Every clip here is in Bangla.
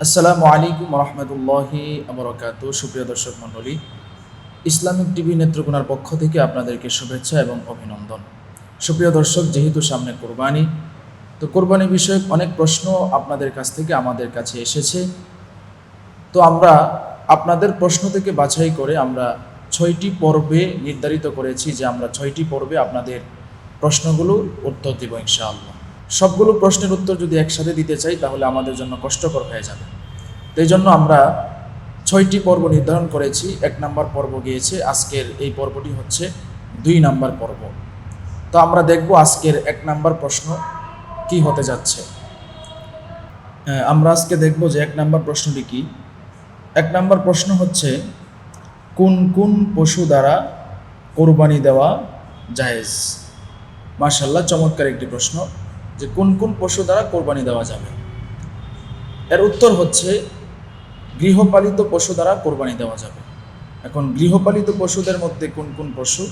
আসসালামু আলাইকুম রহমতুল্লাহি আবরাকাতু। সুপ্রিয় দর্শক মণ্ডলী, ইসলামিক টিভি নেত্রকোনার পক্ষ থেকে আপনাদেরকে শুভেচ্ছা এবং অভিনন্দন। সুপ্রিয় দর্শক, যেহেতু সামনে কোরবানি, তো কোরবানি বিষয়ক অনেক প্রশ্ন আপনাদের কাছ থেকে আমাদের কাছে এসেছে। তো আমরা আপনাদের প্রশ্ন থেকে বাছাই করে আমরা 6টি পর্বে নির্ধারিত করেছি যে আমরা 6টি পর্বে আপনাদের প্রশ্নগুলোর উত্তর দেব ইনশাআল্লাহ। সবগুলো প্রশ্নের উত্তর যদি একসাথে দিতে চাই তাহলে আমাদের জন্য কষ্টকর হয়ে যাবে। তো এই জন্য আমরা 6টি পর্ব নির্ধারণ করেছি। 1 নম্বর পর্ব গিয়েছে, আজকের এই পর্বটি হচ্ছে 2 নম্বর পর্ব। তো আমরা দেখব আজকের 1 নম্বর প্রশ্ন কি হতে যাচ্ছে। আমরা আজকে দেখব যে 1 নম্বর প্রশ্নটি কি। 1 নম্বর প্রশ্ন হচ্ছে, কোন কোন পশু দ্বারা কোরবানি দেওয়া জায়েজ? মাশাআল্লাহ, চমৎকার একটি প্রশ্ন, যে কোন কোন পশু দ্বারা কোরবানি দেওয়া যাবে। এর উত্তর হচ্ছে, গৃহপালিত পশু দ্বারা কোরবানি দেওয়া যাবে। এখন গৃহপালিত পশুদের মধ্যে কোন কোন পশু?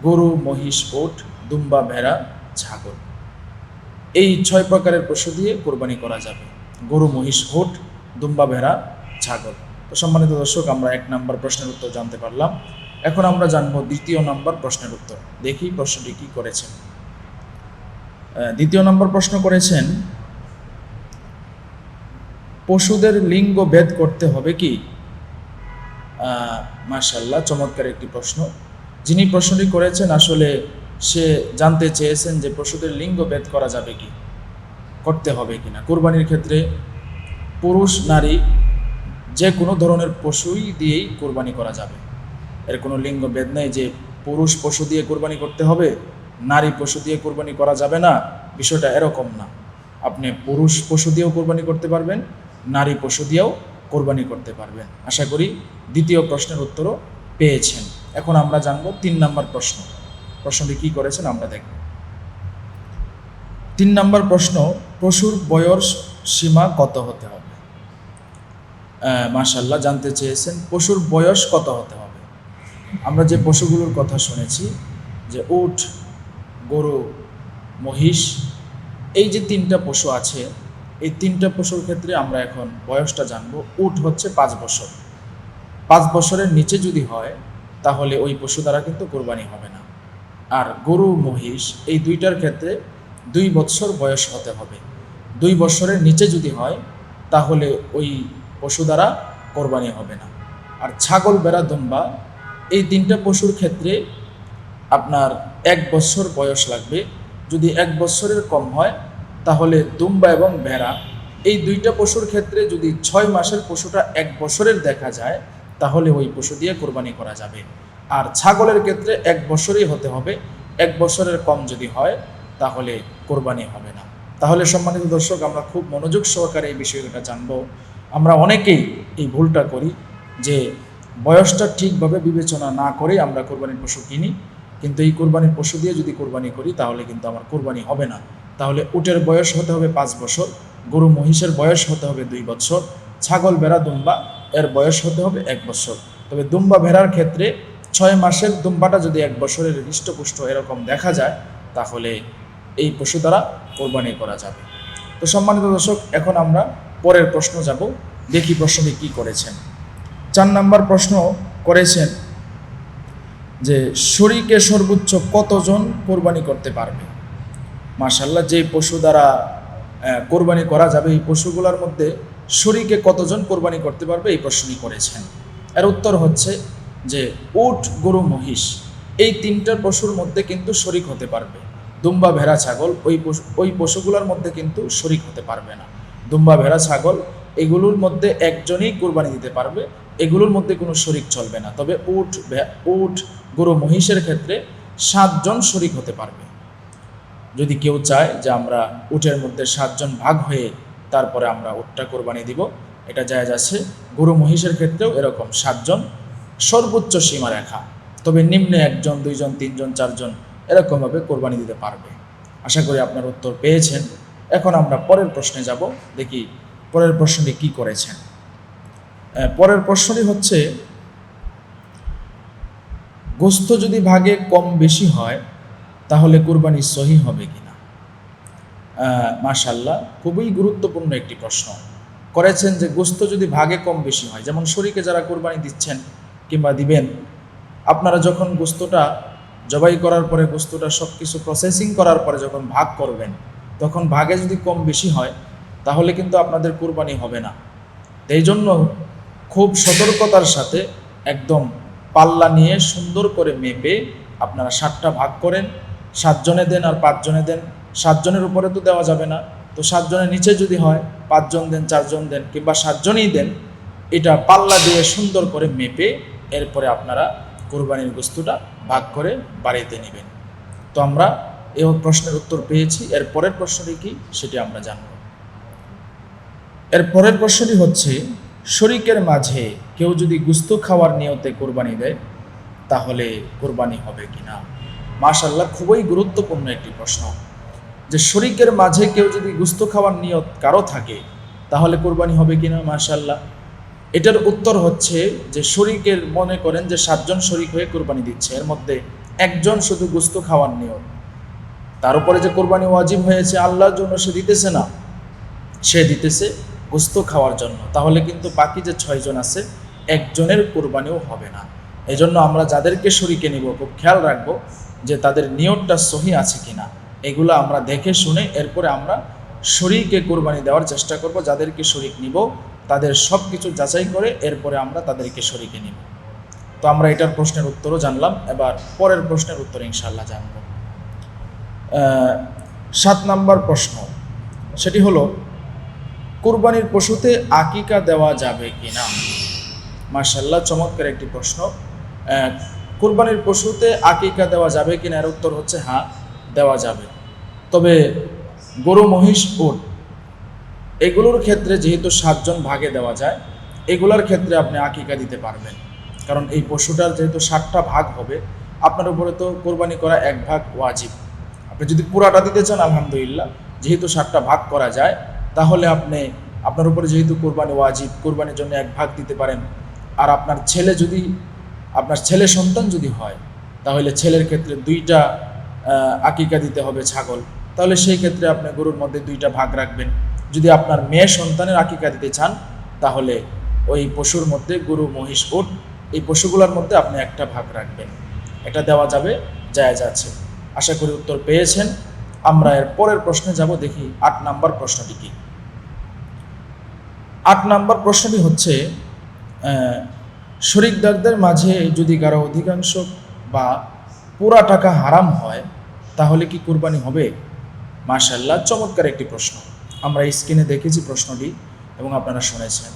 গরু, মহিষ, ওট, দুম্বা, ভেড়া, ছাগল। এই 6 প্রকারের পশু দিয়ে কোরবানি করা যাবে। গরু, মহিষ, ওট, দুম্বা, ভেড়া, ছাগল। তো সম্মানিত দর্শক, আমরা 1 নম্বর প্রশ্নের উত্তর জানতে পারলাম। এখন আমরা জানবো 2য় নম্বর প্রশ্নের উত্তর। দেখি প্রশ্নটি কি করেছেন। 2য় নম্বর প্রশ্ন করেছেন, পশুদের লিঙ্গ ভেদ করতে হবে কি? মাশাআল্লাহ, চমৎকার একটি প্রশ্ন। যিনি প্রশ্নটি করেছেন আসলে সে জানতে চেয়েছেন যে পশুদের লিঙ্গ ভেদ করা যাবে কি, করতে হবে কিনা। কোরবানির ক্ষেত্রে পুরুষ নারী যে কোনো ধরনের পশুই দিয়েই কোরবানি করা যাবে। এর কোনো লিঙ্গ ভেদ নেই যে পুরুষ পশু দিয়ে কোরবানি করতে হবে, নারী পশু দিয়ে কোরবানি করা যাবে না। বিষয়টা এরকম না। আপনি পুরুষ পশু দিয়েও কোরবানি করতে পারবেন, নারী পশু দিয়েও কোরবানি করতে পারবেন। আশা করি 2য় প্রশ্নের উত্তরও পেয়েছেন। এখন আমরা জানব 3 নম্বর প্রশ্ন। প্রশ্নটি কি করেছেন আমরা দেখব। 3 নম্বর প্রশ্ন, পশুর বয়স সীমা কত হতে হবে? মাশাআল্লাহ, জানতে চেয়েছেন পশুর বয়স কত হতে হবে। আমরা যে পশুগুলোর কথা শুনেছি, যে উট, গরু, মহিষ, এই যে 3টা পশু আছে, এই 3টা পশুর ক্ষেত্রে আমরা এখন বয়সটা জানবো। উট হচ্ছে 5 বছর। 5 বছরের নিচে যদি হয় তাহলে ওই পশু দ্বারা কিন্তু কোরবানি হবে না। আর গরু, মহিষ, এই 2টার ক্ষেত্রে 2 বছর বয়স হতে হবে। 2 বছরের নিচে যদি হয় তাহলে ওই পশু দ্বারা কোরবানি হবে না। আর ছাগল, ভেড়া, দুম্বা, এই 3টা পশুর ক্ষেত্রে আপনার 1 বছর বয়স লাগবে। যদি 1 বছরের কম হয় তাহলে দুম্বা এবং ভেড়া, এই 2টা পশুর ক্ষেত্রে যদি 6 মাসের পশুটা 1 বছরের দেখা যায় তাহলে ওই পশু দিয়ে কোরবানি করা যাবে। আর ছাগলের ক্ষেত্রে 1 বছরই হতে হবে। 1 বছরের কম যদি হয় তাহলে কোরবানি হবে না। তাহলে সম্মানিত দর্শক, আমরা খুব মনোযোগ সহকারে এই বিষয়টা জানব। আমরা অনেকেই এই ভুলটা করি যে বয়সটা ঠিকভাবে বিবেচনা না করে আমরা কোরবানির পশু কিনি, কিন্তু এই কোরবানির পশু দিয়ে যদি কোরবানি করি তাহলে কিন্তু আমার কোরবানি হবে না। তাহলে উটের বয়স হতে হবে 5 বছর, গরু, মহিষের বয়স হতে হবে 2 বছর, ছাগল, ভেড়া, দুম্বা এর বয়স হতে হবে 1 বছর। তবে দুম্বা, ভেড়ার ক্ষেত্রে 6 মাসের দুম্বাটা যদি 1 বছরের হৃষ্টপুষ্ট এরকম দেখা যায় তাহলে এই পশু দ্বারা কোরবানি করা যাবে। তো সম্মানিত দর্শক, এখন আমরা পরের প্রশ্ন যাব। দেখি প্রশ্নটি কি করেছেন। 4 নম্বর প্রশ্ন করেছেন যে শরীকে সর্বোচ্চ কতজন কোরবানি করতে পারবে? মাশাআল্লাহ, যে পশু দ্বারা কোরবানি করা যাবে এই পশুগুলোর মধ্যে শরীকে কতজন কোরবানি করতে পারবে, এই প্রশ্নই করেছেন। এর উত্তর হচ্ছে যে উট, গরু, মহিষ, এই 3টার পশুর মধ্যে কিন্তু শরীক হতে পারবে। দুম্বা, ভেড়া, ছাগল ওই পশুগুলোর মধ্যে কিন্তু শরীক হতে পারবে না। দুম্বা, ভেড়া, ছাগল এগুলোর মধ্যে একজনই কোরবানি দিতে পারবে, এগুলোর মধ্যে কোনো শরীক চলবে না। তবে উট, গরু, মহিষের ক্ষেত্রে 7 জন শরীক হতে পারবে। যদি কেউ চায় যে আমরা উটের মধ্যে 7 জন ভাগ হয়ে তারপরে আমরা উটটা কোরবানি দিব, এটা জায়েজ আছে। গরু, মহিষের ক্ষেত্রেও এরকম 7 জন সর্বোচ্চ সীমা রেখা। তবে নিম্নে 1 জন, 2 জন, 3 জন, 4 জন এরকমভাবে কোরবানি দিতে পারবে। আশা করি আপনার উত্তর পেয়েছেন। এখন আমরা পরের প্রশ্নে যাব। দেখি পরের প্রশ্নটি কি করেছেন। পরের প্রশ্নটি হচ্ছে, গোস্ত যদি ভাগে কম বেশি হয় তাহলে কোরবানি সহি হবে কিনা? মাশাআল্লাহ, খুবই গুরুত্বপূর্ণ একটি প্রশ্ন। করেছেন যে গোস্ত যদি ভাগে কম বেশি হয়, যেমন শরীকে যারা কোরবানি দিচ্ছেন কিংবা দিবেন, আপনারা যখন গোস্তটা জবাই করার পরে গোস্তটা সব কিছু প্রসেসিং করার পরে যখন ভাগ করবেন, তখন ভাগে যদি কম বেশি হয় তাহলে কিন্তু আপনাদের কোরবানি হবে না। এই জন্য খুব সতর্কতার সাথে একদম পাল্লা নিয়ে সুন্দর করে মেপে আপনারা 7টা ভাগ করেন। 7 জনে দেন আর 5 জনে দেন। 7 জনের উপরে তো দেওয়া যাবে না, তো 7 জনের নিচে যদি হয় 5 জন দেন, 4 জন দেন, কিংবা 7 জনই দেন। এটা পাল্লা দিয়ে সুন্দর করে মেপে এরপরে আপনারা কোরবানির গোস্তটা ভাগ করে বাড়িতে নেবেন। তো আমরা এই প্রশ্নের উত্তর পেয়েছি। এর পরের প্রশ্নটি কি সেটি আমরা জানব। এর পরের প্রশ্নটি হচ্ছে, শরীকের মাঝে কেউ যদি গোস্ত খাওয়ার নিয়তে কোরবানি দেয় তাহলে কোরবানি হবে কিনা? মাশাআল্লাহ, খুবই গুরুত্বপূর্ণ একটি প্রশ্ন, যে শরীকের মাঝে কেউ যদি গোস্ত খাওয়ার নিয়ত কারো থাকে তাহলে কোরবানি হবে কিনা। মাশাআল্লাহ, এটার উত্তর হচ্ছে যে শরীকের, মনে করেন যে 7 জন শরীক হয়ে কোরবানি দিচ্ছে, এর মধ্যে একজন শুধু গোস্ত খাওয়ার নিয়ত, তার উপরে যে কোরবানি ওয়াজিব হয়েছে আল্লাহর জন্য সে দিতেছে না, সে দিতেছে গোস্ত খাওয়ার জন্য, তাহলে কিন্তু বাকি যে 6 জন আছে একজনের কোরবানিও হবে না। এই জন্য আমরা যাদেরকে শরীকে নিব খুব খেয়াল রাখবো যে তাদের নিয়তটা সহি আছে কিনা, এগুলো আমরা দেখে শুনে এরপরে আমরা শরীকে কোরবানি দেওয়ার চেষ্টা করব। যাদেরকে শরীক নিব তাদের সব কিছু যাচাই করে এরপরে আমরা তাদেরকে শরীকে নিব। তো আমরা এটার প্রশ্নের উত্তরও জানলাম, এবার পরের প্রশ্নের উত্তর ইনশাআল্লাহ জানব। 7 নম্বর প্রশ্ন, সেটি হলো, কুরবানির পশুতে আকিকা দেওয়া যাবে কিনা? মাশাআল্লাহ, চমৎকার একটি প্রশ্ন। কুরবানির পশুতে আকিকা দেওয়া যাবে কিনা, এর উত্তর হচ্ছে হ্যাঁ, দেওয়া যাবে। তবে গরু, মহিষ, উট এগুলোর ক্ষেত্রে যেহেতু 7 জন ভাগে দেওয়া যায়, এগুলোর ক্ষেত্রে আপনি আকিকা দিতে পারবেন, কারণ এই পশুটার যেহেতু 7টা ভাগ হবে, আপনার উপরে তো কোরবানি করা 1 ভাগ ওয়াজিব। আপনি যদি পুরাটা দিতে চান আলহামদুলিল্লাহ, যেহেতু 7টা ভাগ করা যায়, তাহলে আপনার উপরে যেহেতু কোরবানি ওয়াজিব, কোরবানির জন্য 1 ভাগ দিতে পারেন। আর আপনার ছেলে সন্তান যদি হয়, তাহলে ছেলের ক্ষেত্রে 2টা আকিকা দিতে হবে ছাগল, তাহলে সেই ক্ষেত্রে আপনি গরুর মধ্যে 2টা ভাগ রাখবেন। যদি আপনার মেয়ে সন্তানের আকিকা দিতে চান, তাহলে ওই পশুর মধ্যে গরু, মহিষ, উট এই পশুগুলোর মধ্যে আপনি 1টা ভাগ রাখবেন। এটা দেওয়া যাবে, জায়েজ আছে। আশা করি উত্তর পেয়েছেন। আমরা এর পরের প্রশ্নে যাব, দেখি 8 নম্বর প্রশ্নটি কি। 8 নম্বর প্রশ্নটি হচ্ছে, শরীকদারদের মাঝে যদি কারো অধিকাংশ বা পুরা টাকা হারাম হয় তাহলে কি কুরবানি হবে? মাশাআল্লাহ, চমৎকার একটি প্রশ্ন। আমরা স্ক্রিনে দেখেছি প্রশ্নটি এবং আপনারা শুনেছেন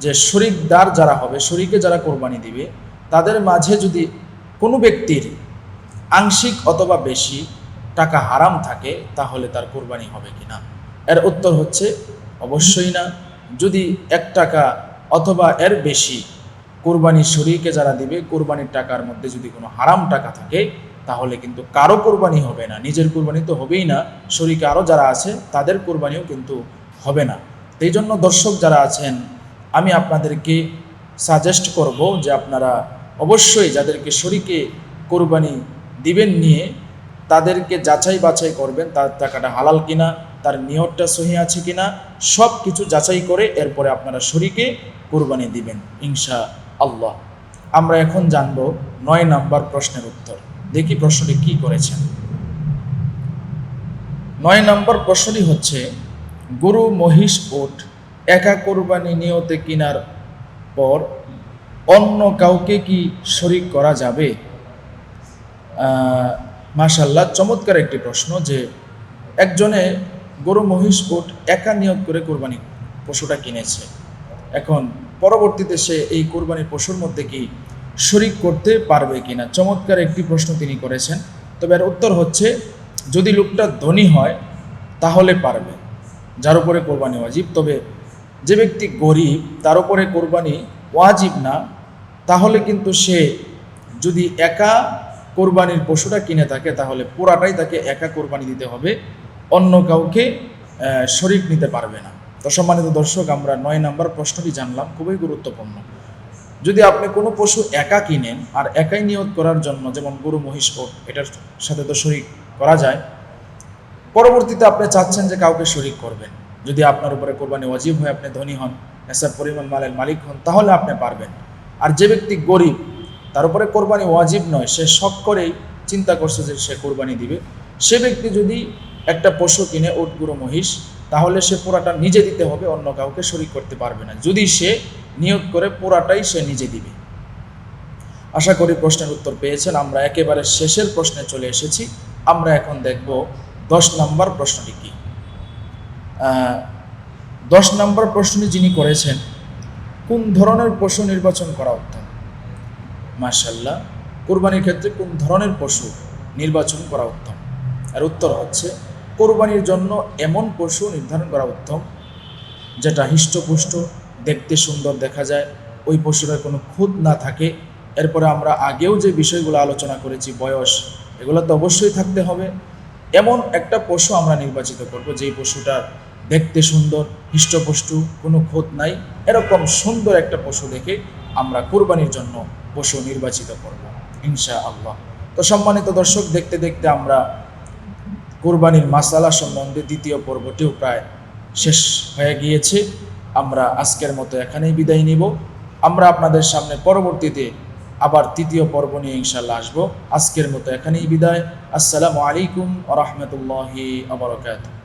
যে শরীকদার যারা হবে, শরীকে যারা কোরবানি দিবে, তাদের মাঝে যদি কোনো ব্যক্তির আংশিক অথবা বেশি টাকা হারাম থাকে তাহলে তার কোরবানি হবে কিনা। এর উত্তর হচ্ছে অবশ্যই না। যদি 1 টাকা অথবা এর বেশি কোরবানি শরীকে যারা দিবে, কোরবানির টাকার মধ্যে যদি কোনো হারাম টাকা থাকে তাহলে কিন্তু কারো কোরবানি হবে না। নিজের কোরবানি তো হবেই না, শরীকে আরও যারা আছে তাদের কোরবানিও কিন্তু হবে না। এই জন্য দর্শক যারা আছেন, আমি আপনাদেরকে সাজেস্ট করব যে আপনারা অবশ্যই যাদেরকে শরীকে কোরবানি দিবেন নিয়ে তাদেরকে যাচাই বাছাই করবেন, তার টাকাটা হালাল কিনা, তার নিয়তটা সহি আছে কিনা, সব কিছু যাচাই করে এরপরে আপনারা শরীকে কোরবানি দিবেন ইনশাআল্লাহ। আমরা এখন জানব 9 নম্বর প্রশ্নের উত্তর। দেখি প্রশ্নটি কি করেছেন। 9 নম্বর প্রশ্নটি হচ্ছে, গরু, মহিষ, উট একা কোরবানি নিয়তে কেনার পর অন্য কাউকে কি শরীক করা যাবে? মাশাআল্লাহ, চমৎকার একটি প্রশ্ন, যে একজনে গরু, মহিষ, উট একা নিয়ত করে কোরবানি পশুটা কিনেছে, এখন পরবর্তীতে সে এই কোরবানির পশুর মধ্যে কি শরীক করতে পারবে কিনা। চমৎকার একটি প্রশ্ন তিনি করেছেন। তবে এর উত্তর হচ্ছে, যদি লোকটা ধনী হয় তাহলে পারবে, যার উপরে কোরবানি ওয়াজিব। তবে যে ব্যক্তি গরিব, তার উপরে কোরবানি ওয়াজিব না, তাহলে কিন্তু সে যদি একা কোরবানির পশুটা কিনে থাকে তাহলে পুরাটাই তাকে একা কোরবানি দিতে হবে, অন্য কাউকে শরীক নিতে পারবে না। তো সম্মানিত দর্শক, আমরা 9 নম্বর প্রশ্নটি জানলাম, খুবই গুরুত্বপূর্ণ। যদি আপনি কোনো পশু একা কিনেন আর একাই নিয়ত করার জন্য, যেমন গরু, মহিষ, উট, এটার সাথে তো শরীক করা যায়, পরবর্তীতে আপনি চাচ্ছেন যে কাউকে শরীক করবেন, যদি আপনার উপরে কোরবানি ওয়াজিব হয়, আপনি ধনী হন, নেশার পরিমাণ মালের মালিক হন, তাহলে আপনি পারবেন। আর যে ব্যক্তি গরিব, তার উপরে কোরবানি ওয়াজিব নয়, সে শখ করেই চিন্তা করছে যে সে কোরবানি দিবে, সে ব্যক্তি যদি একটা পশু কিনে, উট, গরু, মহিষ, তাহলে সে পুরাটা নিজে দিতে হবে, অন্য কাউকে শরীক করতে পারবে না, যদি সে নিয়ত করে পুরাটাই সে নিজে দিবে। আশা করি প্রশ্নের উত্তর পেয়েছেন। আমরা একেবারে শেষের প্রশ্নে চলে এসেছি। আমরা এখন দেখব 10 নম্বর প্রশ্নটি কি। 10 নম্বর প্রশ্নটি যিনি করেছেন, কোন ধরনের পশু নির্বাচন করা উত্তম? মাশাআল্লাহ, কোরবানির ক্ষেত্রে কোন ধরনের পশু নির্বাচন করা উত্তম? এর উত্তর হচ্ছে, কোরবানির জন্য এমন পশু নির্ধারণ করা উত্তম যেটা হৃষ্টপুষ্ট, দেখতে সুন্দর দেখা যায়, ওই পশুটার কোনো খুঁত না থাকে। এরপরে আমরা আগেও যে বিষয়গুলো আলোচনা করেছি, বয়স, এগুলো তো অবশ্যই থাকতে হবে। এমন একটা পশু আমরা নির্বাচিত করব যেই পশুটার দেখতে সুন্দর, হৃষ্টপুষ্ট, কোনো খুঁত নাই, এরকম সুন্দর একটা পশু দেখে আমরা কোরবানির জন্য পশু নির্বাচিত করব ইনশাআল্লাহ। তো সম্মানিত দর্শক, দেখতে দেখতে আমরা কোরবানির মাসালা সম্বন্ধে দ্বিতীয় পর্বটিও প্রায় শেষ হয়ে গিয়েছে। আমরা আজকের মতো এখানেই বিদায় নিব। আমরা আপনাদের সামনে পরবর্তীতে আবার তৃতীয় পর্ব নিয়ে ইনশাআল্লাহ আসবো। আজকের মতো এখানেই বিদায়। আসসালামু আলাইকুম ওয়া রাহমাতুল্লাহি ওয়া বারাকাতুহু।